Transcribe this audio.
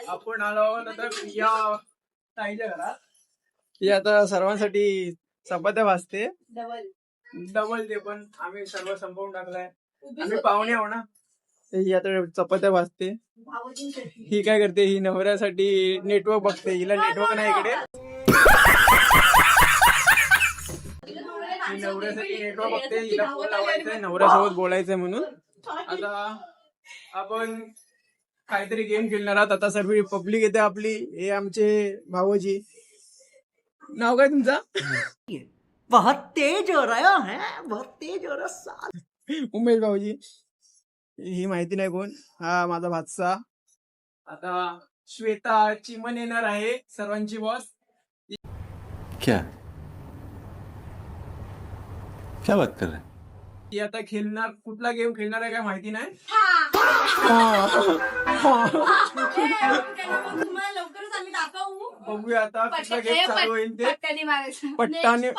आपण आलो आहोत आता प्रिया ताईच्या घरात. ती आता सर्वांसाठी चपात्या भाजते, डबल ते पण आम्ही सर्व संपवून टाकलाय. आम्ही पाहुणे आहो ना. ही आता चपात्या भाजते. ही काय करते, ही नवऱ्यासाठी नेटवर्क बघते. हिला नेटवर्क नाही इकडे. ही नवऱ्यासाठी नेटवर्क बघते. हिला फोन लावायचंय, नवऱ्यासोबत बोलायचंय म्हणून. आता आपण काहीतरी गेम खेळणार आहात. आता सर्व पब्लिक येते आपली. हे आमचे भाऊजी. नाव काय तुमचं? बहुत तेज हो रहा है, बहुत तेज हो रहा. उमेश भाऊजी. ही माहिती नाही कोण. हा माझा भाचा. आता श्वेता चिमन येणार आहे, सर्वांची बॉस. क्या क्या बात कर रहे हैं? ती आता खेळणार, कुठला गेम खेळणार आहे काय माहिती नाही. लवकरच आम्ही दाखवू. बघूया आता कुठला गेम चालू होईल ते. पट्टाने